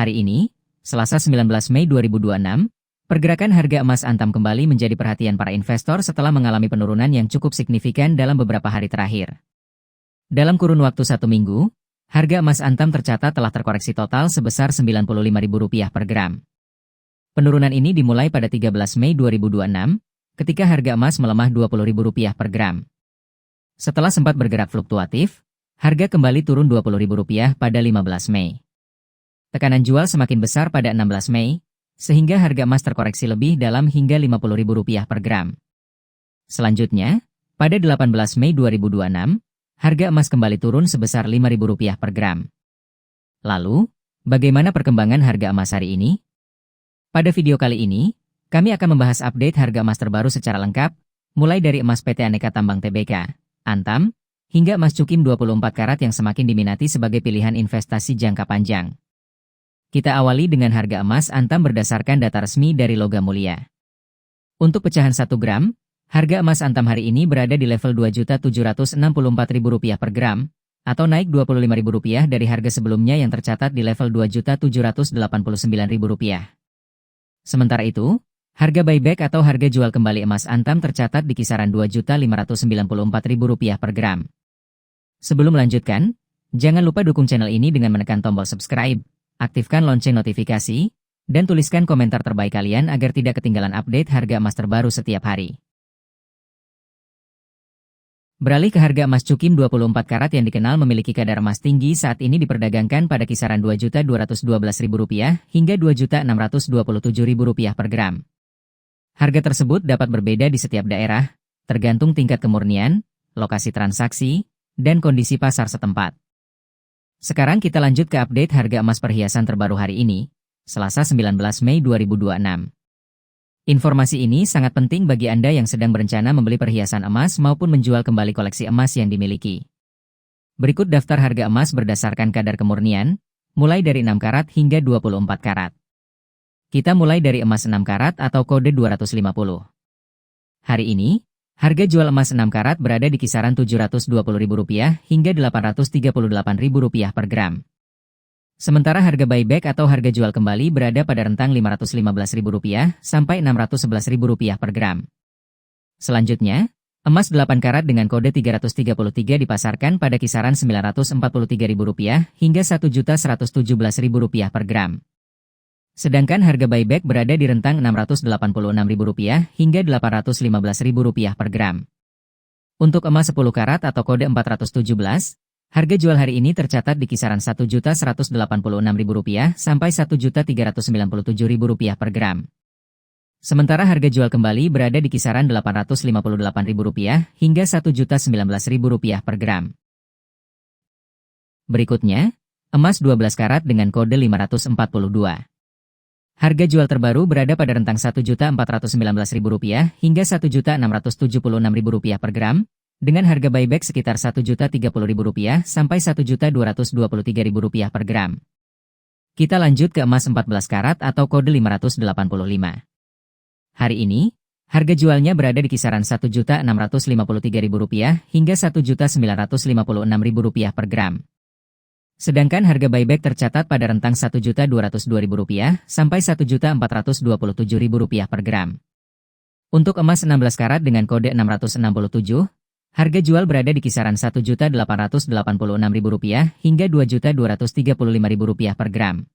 Hari ini, Selasa 19 Mei 2026, pergerakan harga emas Antam kembali menjadi perhatian para investor setelah mengalami penurunan yang cukup signifikan dalam beberapa hari terakhir. Dalam kurun waktu 1 minggu, harga emas Antam tercatat telah terkoreksi total sebesar Rp95.000 per gram. Penurunan ini dimulai pada 13 Mei 2026, ketika harga emas melemah Rp20.000 per gram. Setelah sempat bergerak fluktuatif, harga kembali turun Rp20.000 pada 15 Mei. Tekanan jual semakin besar pada 16 Mei, sehingga harga emas terkoreksi lebih dalam hingga Rp50.000 per gram. Selanjutnya, pada 18 Mei 2026, harga emas kembali turun sebesar Rp5.000 per gram. Lalu, bagaimana perkembangan harga emas hari ini? Pada video kali ini, kami akan membahas update harga emas terbaru secara lengkap, mulai dari emas PT Aneka Tambang Tbk, Antam, hingga emas Cukim 24 karat yang semakin diminati sebagai pilihan investasi jangka panjang. Kita awali dengan harga emas Antam berdasarkan data resmi dari Logam Mulia. Untuk pecahan 1 gram, harga emas Antam hari ini berada di level Rp2.764.000 per gram, atau naik Rp25.000 dari harga sebelumnya yang tercatat di level Rp2.789.000. Sementara itu, harga buyback atau harga jual kembali emas Antam tercatat di kisaran Rp2.594.000 per gram. Sebelum melanjutkan, jangan lupa dukung channel ini dengan menekan tombol subscribe, aktifkan lonceng notifikasi, dan tuliskan komentar terbaik kalian agar tidak ketinggalan update harga emas terbaru setiap hari. Beralih ke harga emas Cukim 24 karat yang dikenal memiliki kadar emas tinggi saat ini diperdagangkan pada kisaran Rp2.212.000 hingga Rp2.627.000 per gram. Harga tersebut dapat berbeda di setiap daerah, tergantung tingkat kemurnian, lokasi transaksi, dan kondisi pasar setempat. Sekarang kita lanjut ke update harga emas perhiasan terbaru hari ini, Selasa 19 Mei 2026. Informasi ini sangat penting bagi Anda yang sedang berencana membeli perhiasan emas maupun menjual kembali koleksi emas yang dimiliki. Berikut daftar harga emas berdasarkan kadar kemurnian, mulai dari 6 karat hingga 24 karat. Kita mulai dari emas 6 karat atau kode 250. Hari ini, harga jual emas 6 karat berada di kisaran Rp720.000 hingga Rp838.000 per gram. Sementara harga buyback atau harga jual kembali berada pada rentang Rp515.000 sampai Rp611.000 per gram. Selanjutnya, emas 8 karat dengan kode 333 dipasarkan pada kisaran Rp943.000 hingga Rp1.117.000 per gram. Sedangkan harga buyback berada di rentang Rp686.000 hingga Rp815.000 per gram. Untuk emas 10 karat atau kode 417, harga jual hari ini tercatat di kisaran Rp1.186.000 sampai Rp1.397.000 per gram. Sementara harga jual kembali berada di kisaran Rp858.000 hingga Rp1.019.000 per gram. Berikutnya, emas 12 karat dengan kode 542. Harga jual terbaru berada pada rentang Rp1.419.000 hingga Rp1.676.000 per gram, dengan harga buyback sekitar Rp1.030.000 sampai Rp1.223.000 per gram. Kita lanjut ke emas 14 karat atau kode 585. Hari ini, harga jualnya berada di kisaran Rp1.653.000 hingga Rp1.956.000 per gram. Sedangkan harga buyback tercatat pada rentang Rp1.202.000 sampai Rp1.427.000 per gram. Untuk emas 16 karat dengan kode 667, harga jual berada di kisaran Rp1.886.000 hingga Rp2.235.000 per gram.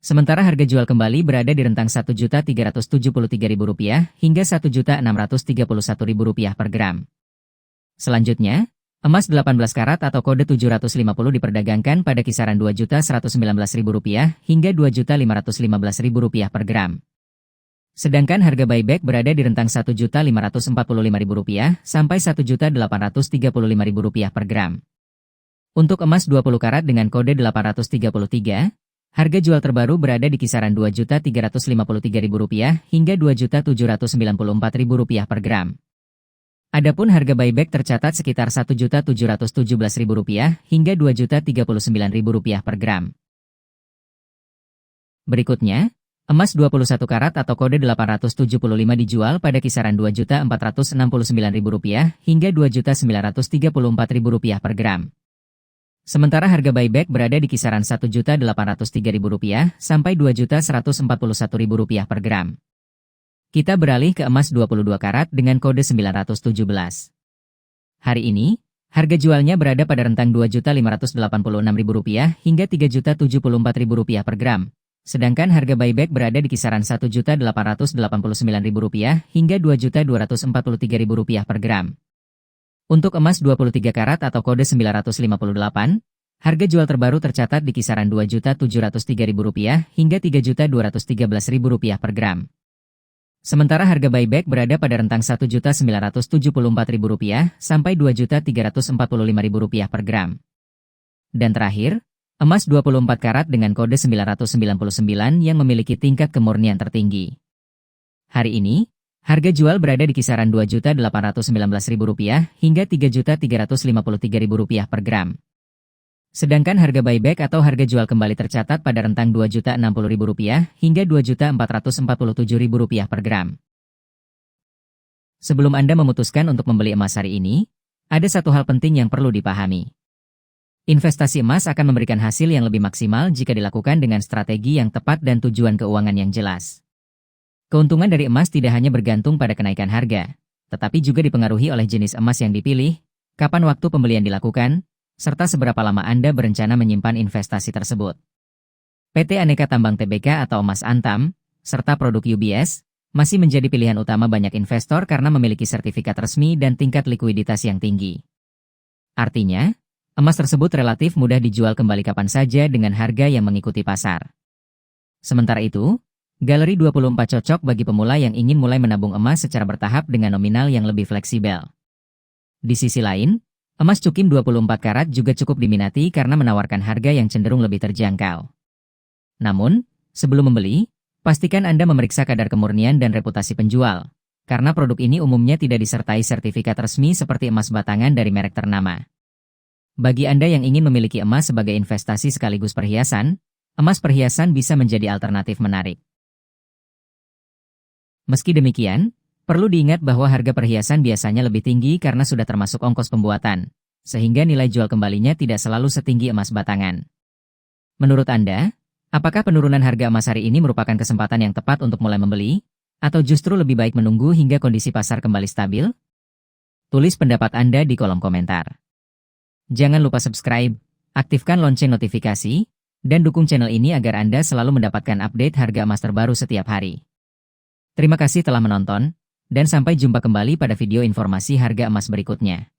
Sementara harga jual kembali berada di rentang Rp1.373.000 hingga Rp1.631.000 per gram. Selanjutnya, emas 18 karat atau kode 750 diperdagangkan pada kisaran Rp2.119.000 hingga Rp2.515.000 per gram. Sedangkan harga buyback berada di rentang Rp1.545.000 sampai Rp1.835.000 per gram. Untuk emas 20 karat dengan kode 833, harga jual terbaru berada di kisaran Rp2.353.000 hingga Rp2.794.000 per gram. Adapun harga buyback tercatat sekitar Rp1.717.000 hingga Rp2.039.000 per gram. Berikutnya, emas 21 karat atau kode 875 dijual pada kisaran Rp2.469.000 hingga Rp2.934.000 per gram. Sementara harga buyback berada di kisaran Rp1.803.000 sampai Rp2.141.000 per gram. Kita beralih ke emas 22 karat dengan kode 917. Hari ini, harga jualnya berada pada rentang Rp2.586.000 hingga Rp3.074.000 per gram. Sedangkan harga buyback berada di kisaran Rp1.889.000 hingga Rp2.243.000 per gram. Untuk emas 23 karat atau kode 958, harga jual terbaru tercatat di kisaran Rp2.703.000 hingga Rp3.213.000 per gram. Sementara harga buyback berada pada rentang Rp1.974.000 sampai Rp2.345.000 per gram. Dan terakhir, emas 24 karat dengan kode 999 yang memiliki tingkat kemurnian tertinggi. Hari ini, harga jual berada di kisaran Rp2.819.000 hingga Rp3.353.000 per gram. Sedangkan harga buyback atau harga jual kembali tercatat pada rentang Rp2.060.000 hingga Rp2.447.000 per gram. Sebelum Anda memutuskan untuk membeli emas hari ini, ada satu hal penting yang perlu dipahami. Investasi emas akan memberikan hasil yang lebih maksimal jika dilakukan dengan strategi yang tepat dan tujuan keuangan yang jelas. Keuntungan dari emas tidak hanya bergantung pada kenaikan harga, tetapi juga dipengaruhi oleh jenis emas yang dipilih, kapan waktu pembelian dilakukan, serta seberapa lama Anda berencana menyimpan investasi tersebut. PT Aneka Tambang Tbk atau Emas Antam, serta produk UBS, masih menjadi pilihan utama banyak investor karena memiliki sertifikat resmi dan tingkat likuiditas yang tinggi. Artinya, emas tersebut relatif mudah dijual kembali kapan saja dengan harga yang mengikuti pasar. Sementara itu, Galeri 24 cocok bagi pemula yang ingin mulai menabung emas secara bertahap dengan nominal yang lebih fleksibel. Di sisi lain, emas Cukim 24 karat juga cukup diminati karena menawarkan harga yang cenderung lebih terjangkau. Namun, sebelum membeli, pastikan Anda memeriksa kadar kemurnian dan reputasi penjual, karena produk ini umumnya tidak disertai sertifikat resmi seperti emas batangan dari merek ternama. Bagi Anda yang ingin memiliki emas sebagai investasi sekaligus perhiasan, emas perhiasan bisa menjadi alternatif menarik. Meski demikian, perlu diingat bahwa harga perhiasan biasanya lebih tinggi karena sudah termasuk ongkos pembuatan, sehingga nilai jual kembalinya tidak selalu setinggi emas batangan. Menurut Anda, apakah penurunan harga emas hari ini merupakan kesempatan yang tepat untuk mulai membeli, atau justru lebih baik menunggu hingga kondisi pasar kembali stabil? Tulis pendapat Anda di kolom komentar. Jangan lupa subscribe, aktifkan lonceng notifikasi, dan dukung channel ini agar Anda selalu mendapatkan update harga emas terbaru setiap hari. Terima kasih telah menonton, dan sampai jumpa kembali pada video informasi harga emas berikutnya.